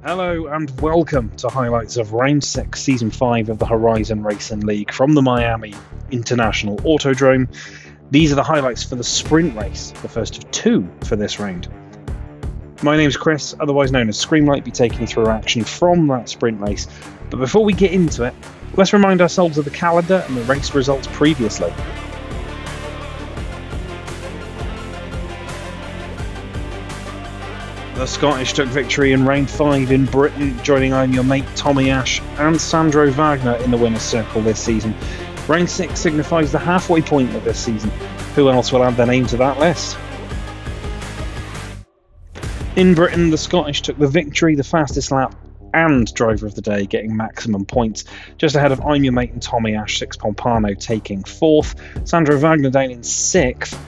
Hello and welcome to highlights of Round 6, Season 5 of the HRZN Racing League from the Miami International Autodrome. These are the highlights for the sprint race, the first of two for this round. My name's Chris, otherwise known as Screamlight, be taking you through action from that sprint race. But before we get into it, let's remind ourselves of the calendar and the race results previously. The Scottish took victory in round 5 in Britain, joining I'm Your Mate Tommy Ash and Sandro Wagner in the winner's circle this season. Round 6 signifies the halfway point of this season. Who else will add their name to that list? In Britain, the Scottish took the victory, the fastest lap and driver of the day, getting maximum points, just ahead of I'm Your Mate and Tommy Ash. Six Pompano taking 4th, Sandro Wagner down in 6th.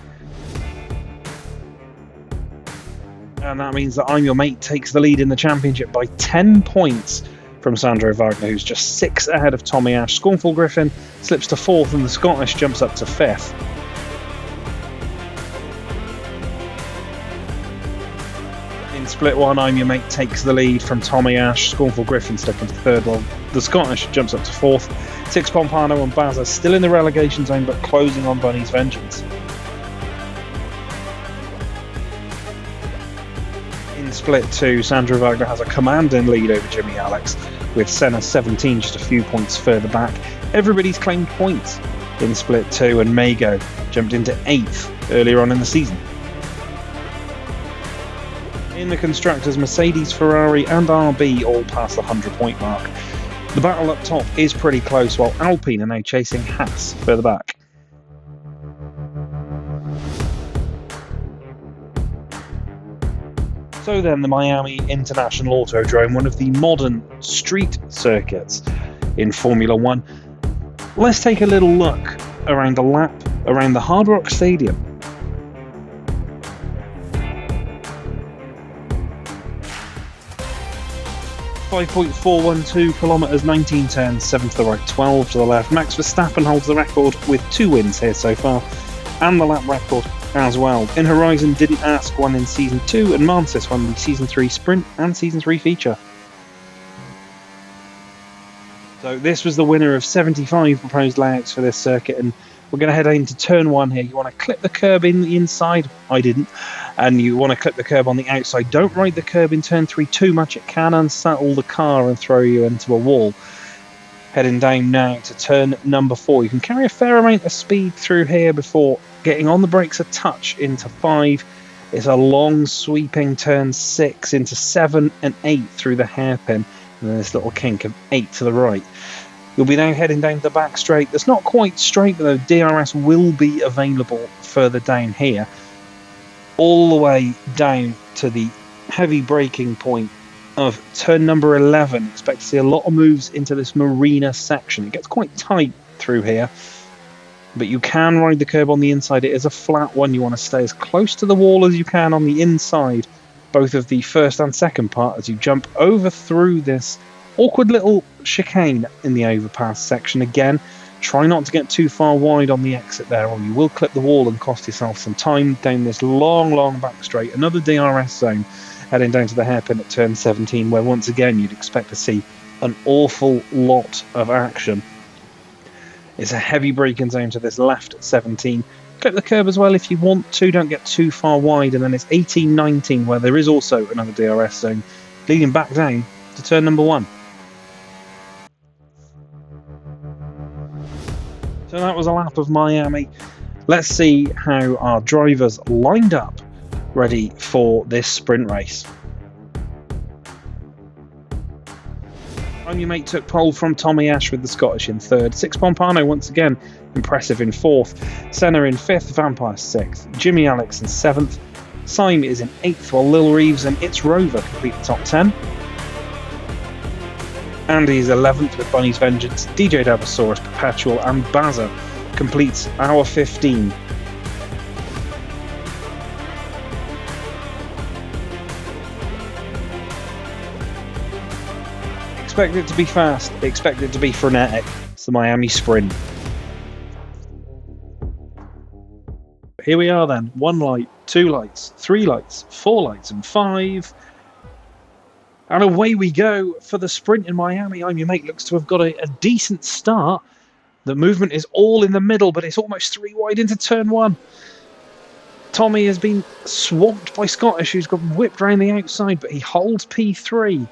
And that means that I'm Your Mate takes the lead in the championship by 10 points from Sandro Wagner, who's just 6 ahead of Tommy Ash. Scornful Griffin slips to 4th and the Scottish jumps up to 5th. In Split 1, I'm Your Mate takes the lead from Tommy Ash. Scornful Griffin slipping to 3rd while the Scottish jumps up to 4th. Six Pompano and Bazza still in the relegation zone but closing on Bunny's vengeance. In Split 2, Sandro Wagner has a commanding lead over Jimmy Alex, with Senna 17 just a few points further back. Everybody's claimed points in Split 2 and Mago jumped into 8th earlier on in the season. In the Constructors, Mercedes, Ferrari and RB all pass the 100-point mark. The battle up top is pretty close, while Alpine are now chasing Haas further back. So then, the Miami International Autodrome, one of the modern street circuits in Formula 1. Let's take a little look around a lap around the Hard Rock Stadium. .412 kilometres, 19 turns, 7 to the right, 12 to the left. Max Verstappen holds the record with 2 wins here so far, and the lap record as well. In Horizon didn't ask, won in Season 2, and Mantis won the Season 3 Sprint and Season 3 Feature. So this was the winner of 75 proposed layouts for this circuit, and we're going to head into Turn 1 here. You want to clip the curb in the inside, I didn't, and you want to clip the curb on the outside. Don't ride the curb in Turn 3 too much, it can unsettle the car and throw you into a wall. Heading down now to turn number 4. You can carry a fair amount of speed through here before getting on the brakes a touch into 5. It's a long sweeping turn 6 into 7 and 8 through the hairpin, and then this little kink of 8 to the right. You'll be now heading down the back straight. That's not quite straight, but the DRS will be available further down here, all the way down to the heavy braking point of turn number 11. Expect to see a lot of moves into this marina section. It gets quite tight through here, but you can ride the curb on the inside. It is a flat one. You want to stay as close to the wall as you can on the inside, both of the first and second part, as you jump over through this awkward little chicane in the overpass section. Again, try not to get too far wide on the exit there, or you will clip the wall and cost yourself some time down this long back straight. Another DRS zone heading down to the hairpin at turn 17, where once again you'd expect to see an awful lot of action. It's a heavy braking zone to this left at 17. Clip the curb as well if you want to, don't get too far wide, and then it's 18-19 where there is also another DRS zone leading back down to turn number 1. So that was a lap of Miami. Let's see how our drivers lined up ready for this sprint race. I'm Your Mate took pole from Tommy Ash with the Scottish in 3rd. Six Pompano once again impressive in 4th. Senna in 5th, Vampire 6th. Jimmy Alex in 7th. Syme is in 8th, while Lil Reeves and It's Rover complete the top 10. Andy's 11th with Bunny's Vengeance. DJ Dabasaurus, Perpetual and Bazza completes our 15. Expect it to be fast, expect it to be frenetic. It's the Miami Sprint. Here we are then, 1 light, 2 lights, 3 lights, 4 lights and 5. And away we go for the sprint in Miami. I'm Your Mate looks to have got a decent start. The movement is all in the middle, but it's almost 3 wide into turn 1. Tommy has been swamped by Scottish, who's got whipped around the outside, but he holds P3.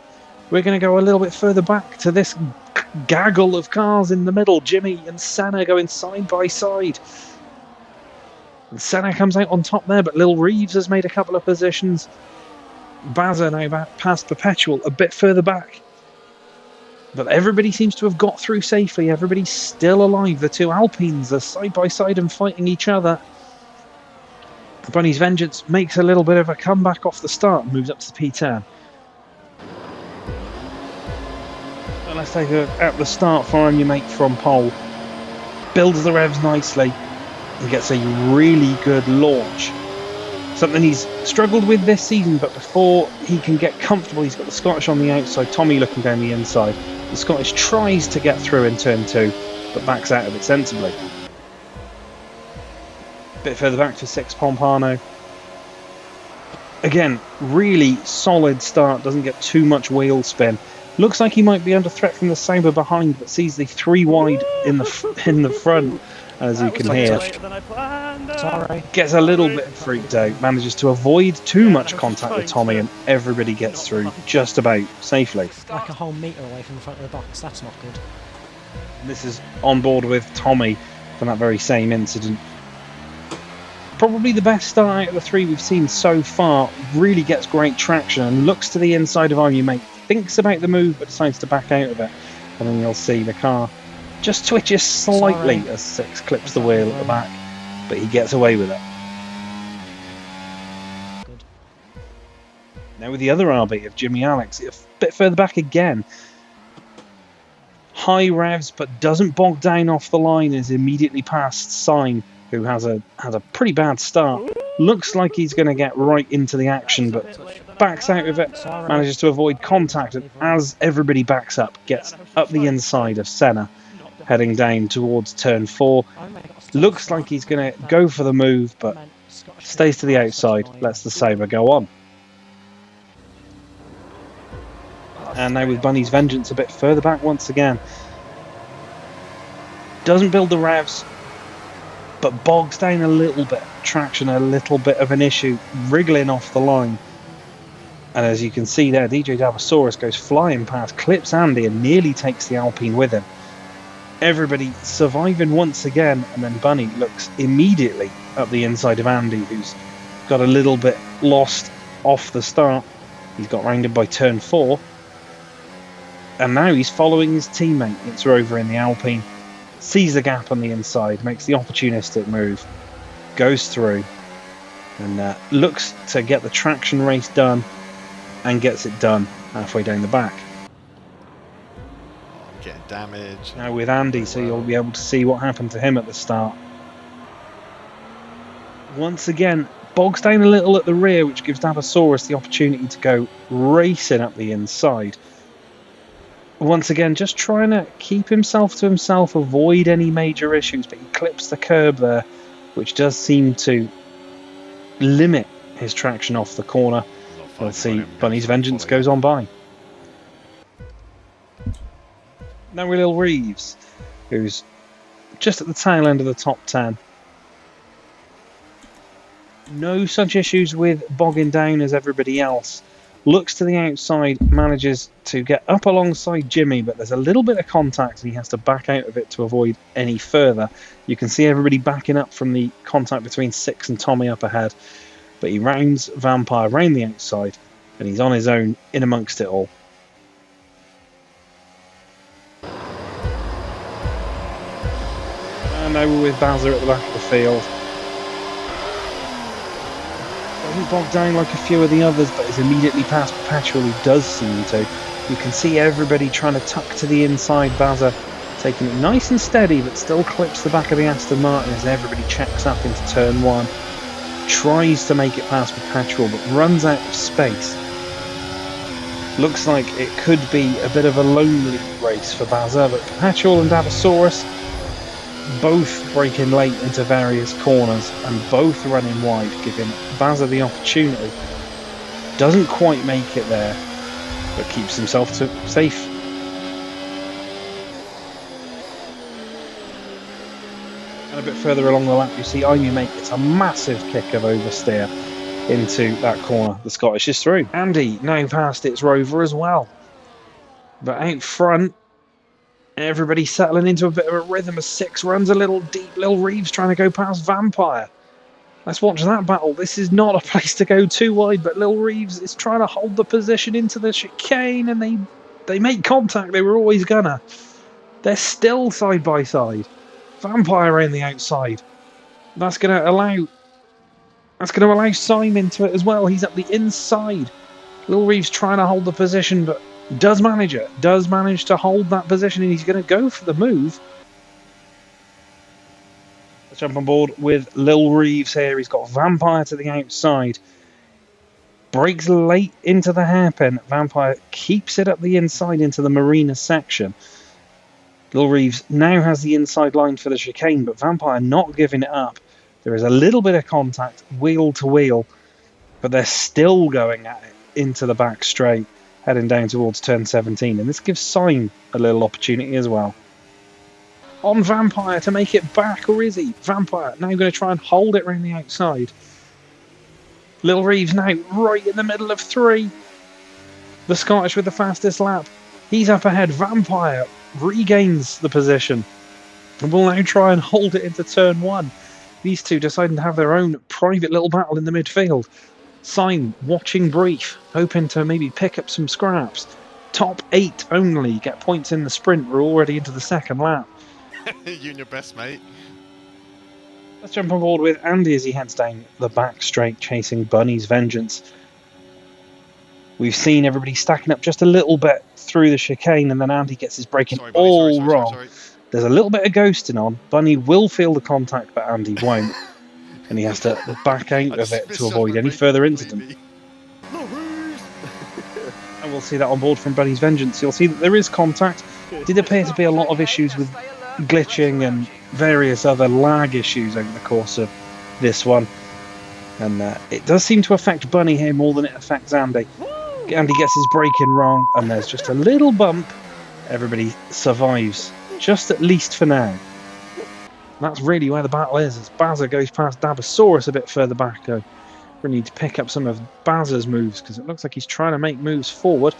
We're going to go a little bit further back to this gaggle of cars in the middle. Jimmy and Senna going side by side. And Senna comes out on top there, but Lil Reeves has made a couple of positions. Bazza now back past Perpetual, a bit further back. But everybody seems to have got through safely. Everybody's still alive. The two Alpines are side by side and fighting each other. Bunny's Vengeance makes a little bit of a comeback off the start and moves up to the P10. And let's take a look at the start for I'm Your Mate from pole. Builds the revs nicely and gets a really good launch. Something he's struggled with this season, but before he can get comfortable, he's got the Scottish on the outside, Tommy looking down the inside. The Scottish tries to get through in turn 2, but backs out of it sensibly. Bit further back to 6 Pompano. Again, really solid start, doesn't get too much wheel spin. Looks like he might be under threat from the Sauber behind, but sees the 3 wide in the front, as you can hear. Sorry. Gets a little bit freaked out, manages to avoid too much contact with Tommy, and everybody gets through just about safely. Like a whole metre away from the front of the box, that's not good. This is on board with Tommy from that very same incident. Probably the best start out of the 3 we've seen so far. Really gets great traction and looks to the inside of I'm Your Mate. Thinks about the move but decides to back out of it. And then you'll see the car just twitches slightly as 6 clips the wheel at the back. But he gets away with it. Good. Now with the other RB of Jimmy Alex, a bit further back again. High revs but doesn't bog down off the line, is immediately past Sign, who has a pretty bad start. Looks like he's going to get right into the action, but backs out of it, manages to avoid contact, and as everybody backs up, gets up the inside of Senna, heading down towards turn 4. Looks like he's going to go for the move, but stays to the outside, lets the Sauber go on. And now with Bunny's Vengeance a bit further back once again. Doesn't build the revs, but bogs down a little bit. Traction a little bit of an issue, wriggling off the line. And as you can see there, DJ Davasaurus goes flying past, clips Andy and nearly takes the Alpine with him. Everybody surviving once again, and then Bunny looks immediately up the inside of Andy, who's got a little bit lost off the start. He's got rounded by turn 4. And now he's following his teammate. It's Rover in the Alpine. Sees the gap on the inside, makes the opportunistic move, goes through, and looks to get the traction race done, and gets it done halfway down the back. Getting damage. Now with Andy, so you'll be able to see what happened to him at the start. Once again, bogs down a little at the rear, which gives Davasaurus the opportunity to go racing up the inside. Once again, just trying to keep himself to himself, avoid any major issues, but he clips the curb there, which does seem to limit his traction off the corner. Let's see, Bunny's Vengeance goes on by. Now with Lil Reeves, who's just at the tail end of the top 10. No such issues with bogging down as everybody else. Looks to the outside, manages to get up alongside Jimmy, but there's a little bit of contact and he has to back out of it to avoid any further. You can see everybody backing up from the contact between 6 and Tommy up ahead, but he rounds Vampire round the outside and he's on his own in amongst it all. And now we're with Bazza at the back of the field. Doesn't bog down like a few of the others, but is immediately past Perpetual, who does seem to. You can see everybody trying to tuck to the inside. Bazza taking it nice and steady, but still clips the back of the Aston Martin as everybody checks up into turn 1. Tries to make it past Perpetual, but runs out of space. Looks like it could be a bit of a lonely race for Bazza, but Perpetual and Davasaurus both breaking late into various corners and both running wide, giving Bazza the opportunity. Doesn't quite make it there. but keeps himself safe. And a bit further along the lap, you see Mate gets a massive kick of oversteer into that corner. The Scottish is through. Andy now past its Rover as well. But out front, everybody settling into a bit of a rhythm as 6 runs a little deep. Lil Reeves trying to go past Vampire. Let's watch that battle. This is not a place to go too wide, but Lil Reeves is trying to hold the position into the chicane, and they make contact. They were always gonna. They're still side by side. Vampire in the outside. That's going to allow Simon to it as well. He's at the inside. Lil Reeves trying to hold the position, but does manage it. Does manage to hold that position, and he's going to go for the move. Let's jump on board with Lil Reeves here. He's got Vampire to the outside. Breaks late into the hairpin. Vampire keeps it up the inside into the Marina section. Lil Reeves now has the inside line for the chicane, but Vampire not giving it up. There is a little bit of contact, wheel to wheel, but they're still going at it into the back straight, heading down towards turn 17, and this gives Sime a little opportunity as well. On Vampire to make it back, or is he? Vampire now going to try and hold it around the outside. Lil Reeves now right in the middle of 3. The Scottish with the fastest lap. He's up ahead. Vampire regains the position and will now try and hold it into turn 1. These two deciding to have their own private little battle in the midfield. Sime watching brief, hoping to maybe pick up some scraps. Top 8 only get points in the sprint. We're already into the second lap. You and your best mate. Let's jump on board with Andy as he heads down the back straight, chasing Bunny's Vengeance. We've seen everybody stacking up just a little bit through the chicane, and then Andy gets his braking wrong. Sorry. There's a little bit of ghosting on. Bunny will feel the contact, but Andy won't. And he has to back out of it to avoid any further incident. And we'll see that on board from Bunny's Vengeance. You'll see that there is contact. Did appear to be a lot of issues with glitching and various other lag issues over the course of this one. And it does seem to affect Bunny here more than it affects Andy. Andy gets his braking wrong, and there's just a little bump. Everybody survives, just at least for now. And that's really where the battle is, as Bazza goes past Dabasaurus a bit further back. We need to pick up some of Bazza's moves, because it looks like he's trying to make moves forward.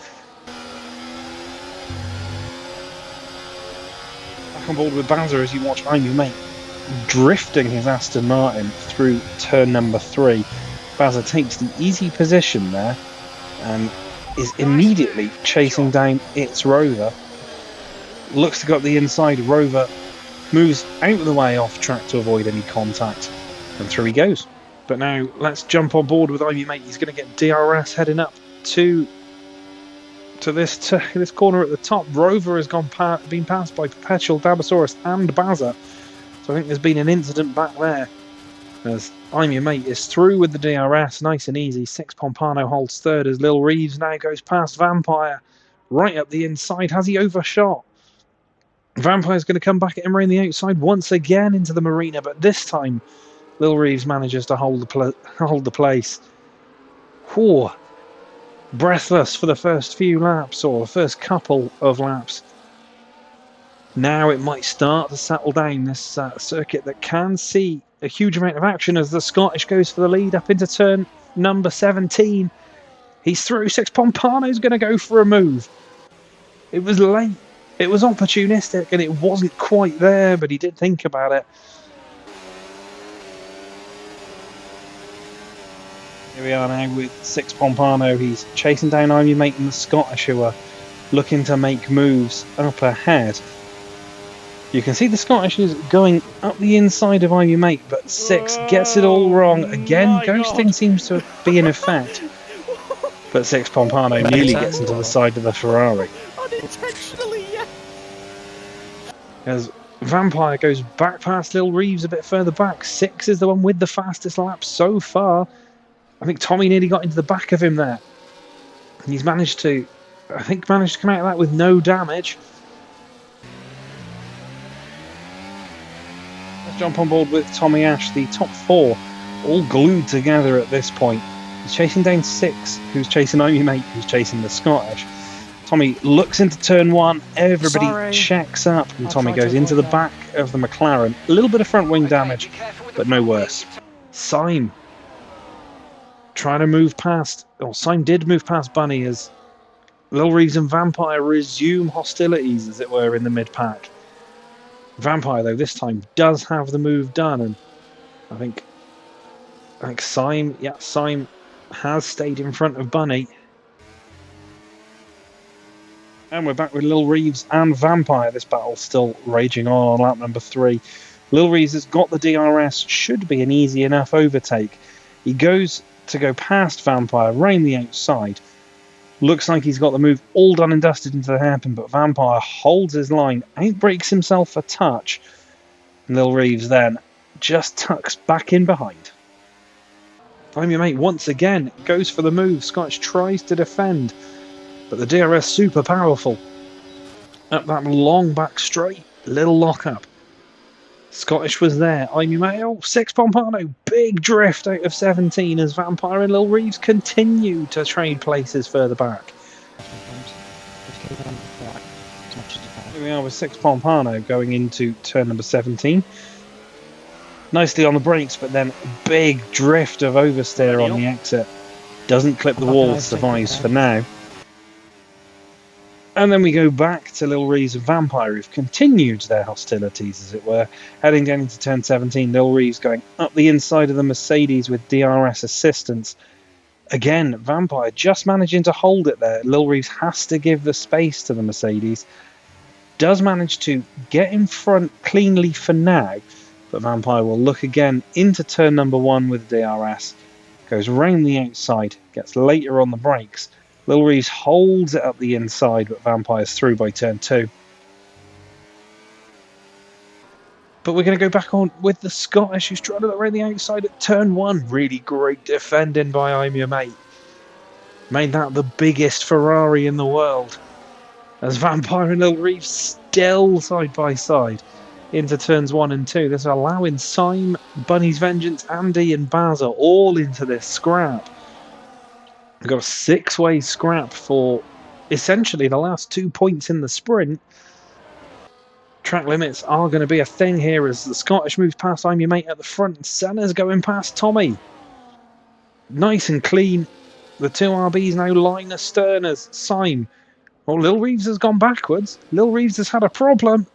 Back on board with Bazza as you watch Mate drifting his Aston Martin through turn number 3. Bazza takes the easy position there and is immediately chasing down its Rover. Looks to go up the inside. Rover moves out of the way off track to avoid any contact, and through he goes. But now let's jump on board with Mate. He's going to get DRS heading up to this corner at the top. Rover has been passed by Perpetual, Dabasaurus and Bazza. So I think there's been an incident back there, as Mate is through with the DRS, nice and easy. Six Pompano holds third as Lil Reeves now goes past Vampire, right up the inside. Has he overshot? Vampire's going to come back at him around the outside once again into the Marina, but this time Lil Reeves manages to hold the place. Whew. Breathless for the first few laps, or the first couple of laps. Now it might start to settle down, this circuit that can see a huge amount of action as the Scottish goes for the lead up into turn number 17. He's through. Six Pompano's going to go for a move. It was late. It was opportunistic, and it wasn't quite there, but he did think about it. Here we are now with Six Pompano. He's chasing down Mate and the Scottish, who are looking to make moves up ahead. You can see the Scottish is going up the inside of Mate, but Six gets it all wrong. Again, ghosting seems to be in effect. But Six Pompano nearly gets into the side of the Ferrari. Unintentionally, yeah. As Vampire goes back past Lil Reeves a bit further back. Six is the one with the fastest lap so far. I think Tommy nearly got into the back of him there. And he's managed to come out of that with no damage. Let's jump on board with Tommy Ash, the top 4, all glued together at this point. He's chasing down Six, who's chasing Mate, who's chasing the Scottish. Tommy looks into turn one, everybody Sorry. checks up, and I'll Tommy try to goes into the avoid that. back of the McLaren. A little bit of front wing damage, but no worse. Syme trying to move past, or Syme did move past Bunny as Lil Reeves and Vampire resume hostilities, as it were, in the mid-pack. Vampire, though, this time does have the move done, and I think Syme has stayed in front of Bunny. And we're back with Lil Reeves and Vampire. This battle still raging on lap number 3. Lil Reeves has got the DRS, should be an easy enough overtake. He goes to go past Vampire, round the outside. Looks like he's got the move all done and dusted into the hairpin, but Vampire holds his line, outbrakes himself a touch. And Lil Reeves then just tucks back in behind. I'm Your Mate once again goes for the move. Scottish tries to defend, but the DRS super powerful. Up that long back straight, little lock up. Scottish was there. I'm Your Mate. Oh, 6 Pompano. Big drift out of 17 as Vampire and Lil Reeves continue to trade places further back. Here we are with 6 Pompano going into turn number 17. Nicely on the brakes, but then big drift of oversteer on the exit. Doesn't clip the wall, survives for now. And then we go back to Lil Reeves and Vampire, who've continued their hostilities, as it were. Heading down into turn 17, Lil Reeves going up the inside of the Mercedes with DRS assistance. Again, Vampire just managing to hold it there. Lil Reeves has to give the space to the Mercedes. Does manage to get in front cleanly for now, but Vampire will look again into turn number 1 with DRS. Goes round the outside, gets later on the brakes. Lil Reeves holds it up the inside, but Vampire's through by turn 2. But we're going to go back on with the Scottish, who's trying to look around the outside at turn 1. Really great defending by I'm Your Mate. Made that the biggest Ferrari in the world. As Vampire and Lil Reeves still side by side into turns 1 and 2. This is allowing Syme, Bunny's Vengeance, Andy and Baza all into this scrap. We've got a 6-way scrap for essentially the last 2 points in the sprint. Track limits are going to be a thing here as the Scottish moves past I'm Your Mate at the front. Senna's going past Tommy. Nice and clean. The 2 RBs now line astern as Syme. Oh, Lil Reeves has gone backwards. Lil Reeves has had a problem.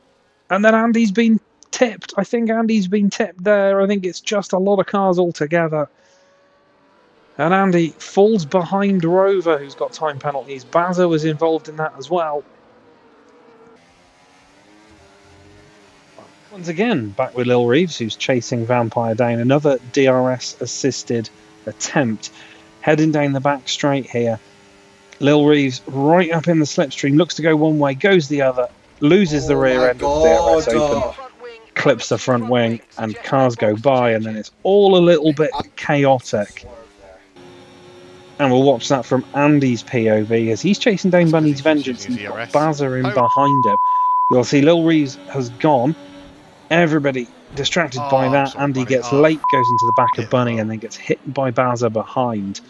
And then Andy's been tipped. I think Andy's been tipped there. I think it's just a lot of cars altogether. And Andy falls behind Rover, who's got time penalties. Baza was involved in that as well. Once again, back with Lil Reeves, who's chasing Vampire down. Another DRS-assisted attempt. Heading down the back straight here. Lil Reeves right up in the slipstream. Looks to go one way, goes the other. Loses the rear end of the DRS open. Clips the front wing, and cars go by, and then it's all a little bit chaotic. And we'll watch that from Andy's POV as he's chasing down Bunny's Vengeance and got Baza in behind him. You'll see Lil Reeves has gone. Everybody distracted by that. Andy gets late, goes into the back of Bunny, and then gets hit by Baza behind.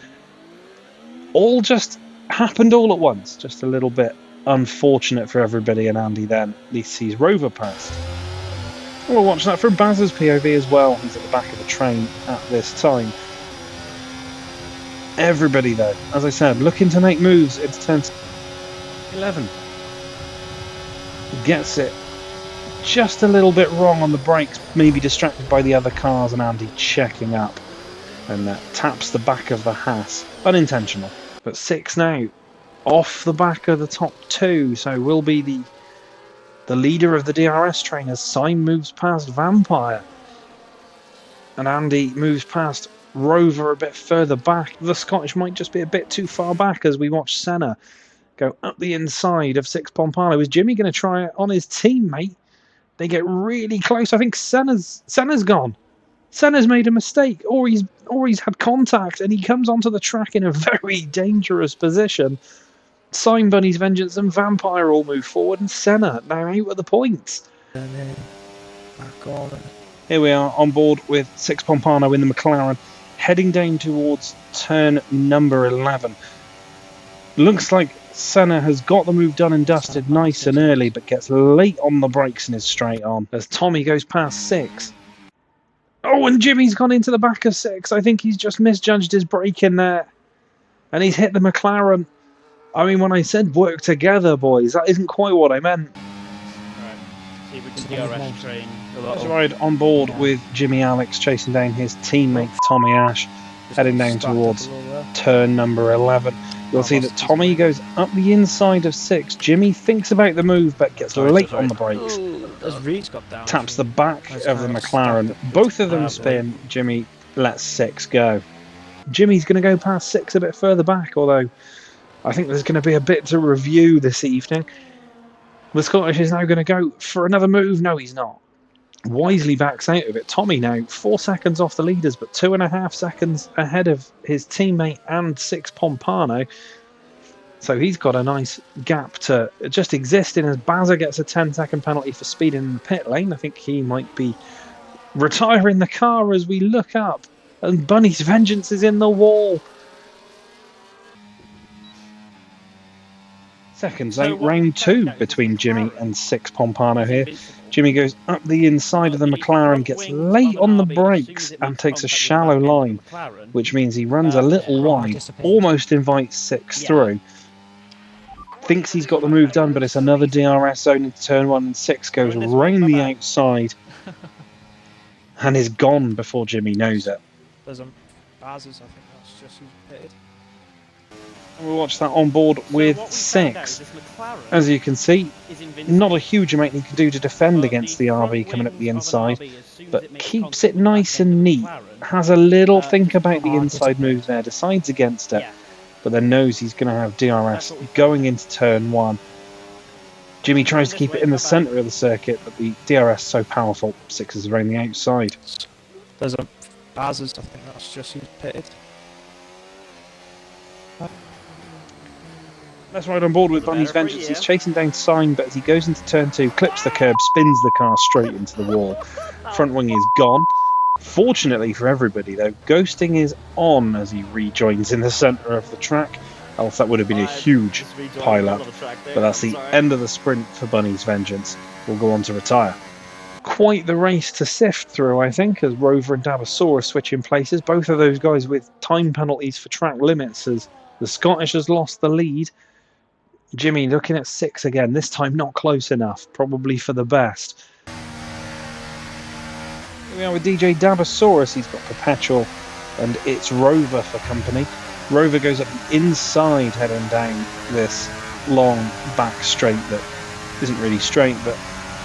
All just happened all at once. Just a little bit unfortunate for everybody, and Andy then at least sees Rover past. We'll watch that from Baza's POV as well. He's at the back of the train at this time. Everybody, though, as I said, looking to make moves. It's turn 11. Gets it just a little bit wrong on the brakes, maybe distracted by the other cars, and Andy checking up. And taps the back of the Haas. Unintentional. But 6 now. Off the back of the top 2. So will be the leader of the DRS train as Syme moves past Vampire. And Andy moves past Rover a bit further back. The Scottish might just be a bit too far back as we watch Senna go up the inside of 6 Pompano. Is Jimmy going to try it on his teammate? They get really close. I think Senna's gone. Senna's made a mistake, or he's had contact, and he comes onto the track in a very dangerous position. Syme, Bunny's Vengeance and Vampire all move forward, and Senna now out with the points. Here we are on board with 6 Pompano in the McLaren, heading down towards turn number 11. Looks like Senna has got the move done and dusted nice and early, but gets late on the brakes and is straight on as Tommy goes past 6. Oh, and Jimmy's gone into the back of 6. I think he's just misjudged his braking there. And he's hit the McLaren. I mean, when I said work together, boys, that isn't quite what I meant. Right. See if we can DRS train a Let's little. ride on board with Jimmy Alex chasing down his teammate Tommy Ash, heading down towards turn number 11. You'll see that Tommy goes up the inside of 6. Jimmy thinks about the move but gets late on the brakes. As Reed's got down. Taps the back of the McLaren. Both of them spin. Jimmy lets 6 go. Jimmy's going to go past 6 a bit further back, although I think there's going to be a bit to review this evening. The Scottish is now going to go for another move. No, he's not. Wisely backs out of it. Tommy now 4 seconds off the leaders, but 2.5 seconds ahead of his teammate and 6 Pompano. So he's got a nice gap to just exist in as Bazza gets a 10-second penalty for speeding in the pit lane. I think he might be retiring the car as we look up. And Bunny's vengeance is in the wall. Seconds out, round 2 between Jimmy and 6 Pompano here. Jimmy goes up the inside of the McLaren, gets late on the brakes and takes a shallow line, which means he runs a little wide, almost invites 6 through. Thinks he's got the move done, but it's another DRS zone into turn 1 and 6 goes round the outside and is gone before Jimmy knows it. There's Baz's, I think that's just who's pitted. We'll watch that on board with 6. As you can see, not a huge amount he can do to defend against the RB coming up the inside, but keeps it nice and neat. Has a little think about the inside move there, decides against it, but then knows he's going to have DRS going into turn 1. Jimmy tries to keep it in the centre of the circuit, but the DRS is so powerful, 6 is around the outside. There's Baz's, I think that's just who's pitted. Let's ride on board with Bunny's Vengeance. He's chasing down Sign, but as he goes into turn 2, clips the curb, spins the car straight into the wall. Front wing is gone. Fortunately for everybody, though, ghosting is on as he rejoins in the centre of the track. Else that would have been a huge pile-up. But that's the end of the sprint for Bunny's Vengeance. We'll go on to retire. Quite the race to sift through, I think, as Rover and Dabasaurus switch in places. Both of those guys with time penalties for track limits as the Scottish has lost the lead. Jimmy looking at 6 again, this time not close enough, probably for the best. Here we are with DJ Dabasaurus, he's got Perpetual, and it's Rover for company. Rover goes up the inside heading down this long back straight that isn't really straight, but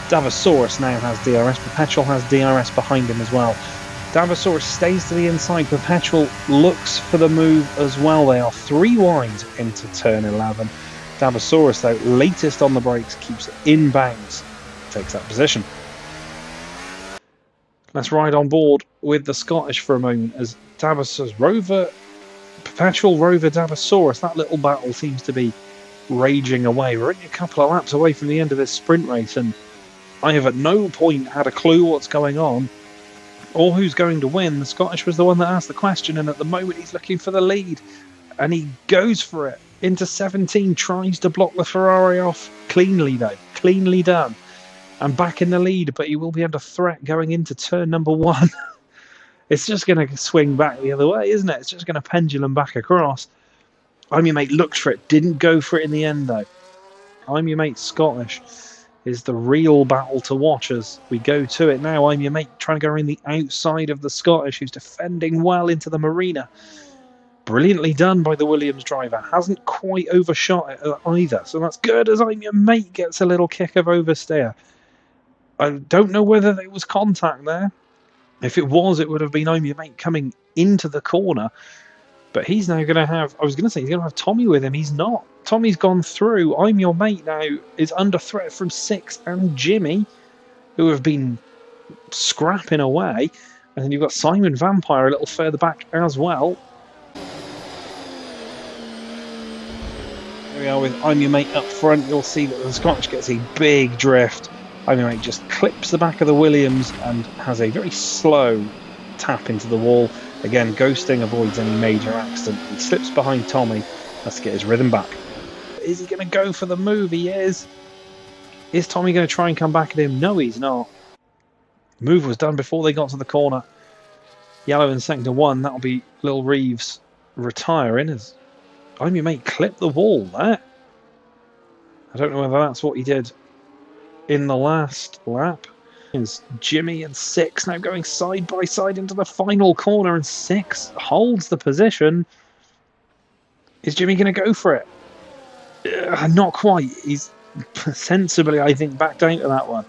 Dabasaurus now has DRS, Perpetual has DRS behind him as well. Dabasaurus stays to the inside, Perpetual looks for the move as well. They are 3 wide into turn 11. Dabasaurus, though, latest on the brakes, keeps it in bounds, takes that position. Let's ride on board with the Scottish for a moment as Dabasaurus, Rover, Perpetual, Rover, Dabasaurus. That little battle seems to be raging away. We're only a couple of laps away from the end of this sprint race, and I have at no point had a clue what's going on or who's going to win. The Scottish was the one that asked the question, and at the moment he's looking for the lead, and he goes for it. Into 17, tries to block the Ferrari off cleanly though, cleanly done, and back in the lead, but he will be under threat going into turn number 1. It's just going to swing back the other way, isn't it? It's just going to pendulum back across. I'm Your Mate looked for it, didn't go for it in the end though. I'm Your Mate Scottish is the real battle to watch as we go to it now. I'm Your Mate trying to go around the outside of the Scottish, who's defending well into the marina. Brilliantly done by the Williams driver. Hasn't quite overshot it either. So that's good as I'm Your Mate gets a little kick of oversteer. I don't know whether there was contact there. If it was, it would have been I'm Your Mate coming into the corner. But he's now going to have, I was going to say, he's going to have Tommy with him. He's not. Tommy's gone through. I'm Your Mate now is under threat from 6 and Jimmy, who have been scrapping away. And then you've got Simon Vampire a little further back as well. Here we are with I'm Your Mate up front. You'll see that the Scottish gets a big drift. I'm Your Mate just clips the back of the Williams and has a very slow tap into the wall. Again, ghosting avoids any major accident. He slips behind Tommy. Has to get his rhythm back. Is he going to go for the move? He is. Is Tommy going to try and come back at him? No, he's not. The move was done before they got to the corner. Yellow in sector 1. That'll be Lil Reeves retiring as I'm Your Mate clipped the wall there. I don't know whether that's what he did in the last lap. Is Jimmy and 6 now going side by side into the final corner, and 6 holds the position. Is Jimmy going to go for it? Not quite. He's sensibly, I think, backed out of that one.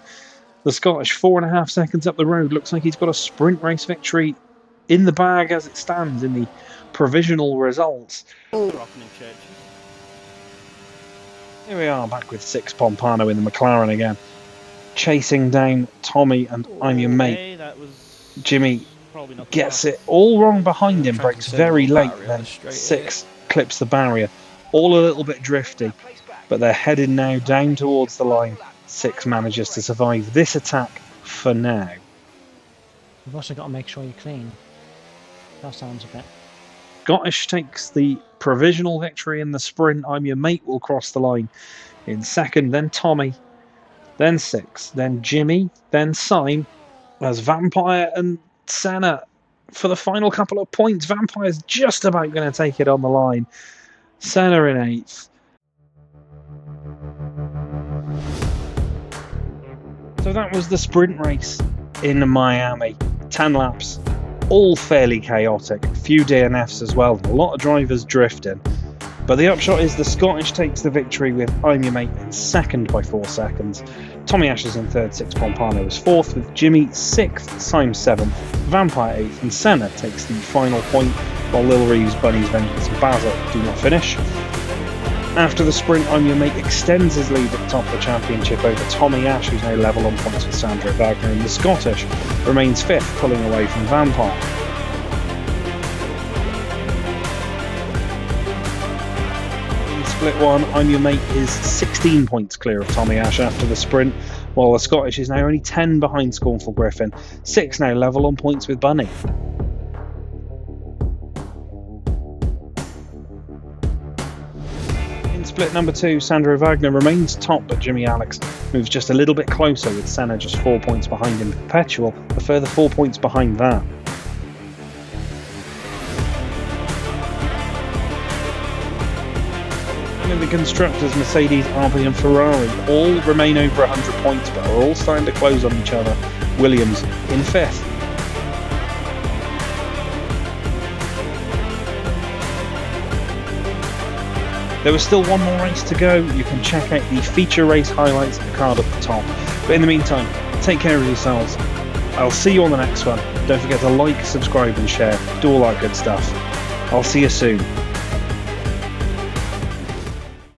The Scottish 4.5 seconds up the road. Looks like he's got a sprint race victory in the bag as it stands in the provisional results. Here we are back with 6 Pompano in the McLaren again. Chasing down Tommy and I'm Your Mate. Jimmy gets it all wrong behind him, breaks very late, then 6 clips the barrier. All a little bit drifty, but they're headed now down towards the line. 6 manages to survive this attack for now. You've also got to make sure you're clean. That sounds a bit. Scottish takes the provisional victory in the sprint. I'm Your Mate will cross the line in second, then Tommy, then 6, then Jimmy, then Syme, as Vampire and Senna for the final couple of points. Vampire's just about going to take it on the line. Senna in 8th. So that was the sprint race in Miami. 10 laps, all fairly chaotic. A few DNFs as well, a lot of drivers drifting. But the upshot is the Scottish takes the victory with I'm Your Mate in second by 4 seconds. Tommy Ashes in third, 6 Pompano is fourth, with Jimmy 6th, Syme 7th, Vampire 8th, and Senna takes the final point, while Lil Reeves, Bunny's Vengeance and Basil do not finish. After the sprint, I'm Your Mate extends his lead at the top of the championship over Tommy Ash, who's now level on points with Sandro Wagner, and the Scottish remains 5th, pulling away from Vampire. In split 1, I'm Your Mate is 16 points clear of Tommy Ash after the sprint, while the Scottish is now only 10 behind Scornful Griffin, 6 now level on points with Bunny. Split number 2, Sandro Wagner remains top, but Jimmy Alex moves just a little bit closer, with Senna just 4 points behind him. Perpetual a further 4 points behind that. And in the constructors, Mercedes, RB and Ferrari all remain over 100 points, but are all starting to close on each other. Williams in 5th. There was still one more race to go. You can check out the feature race highlights at the card at the top. But in the meantime, take care of yourselves. I'll see you on the next one. Don't forget to like, subscribe and share. Do all that good stuff. I'll see you soon.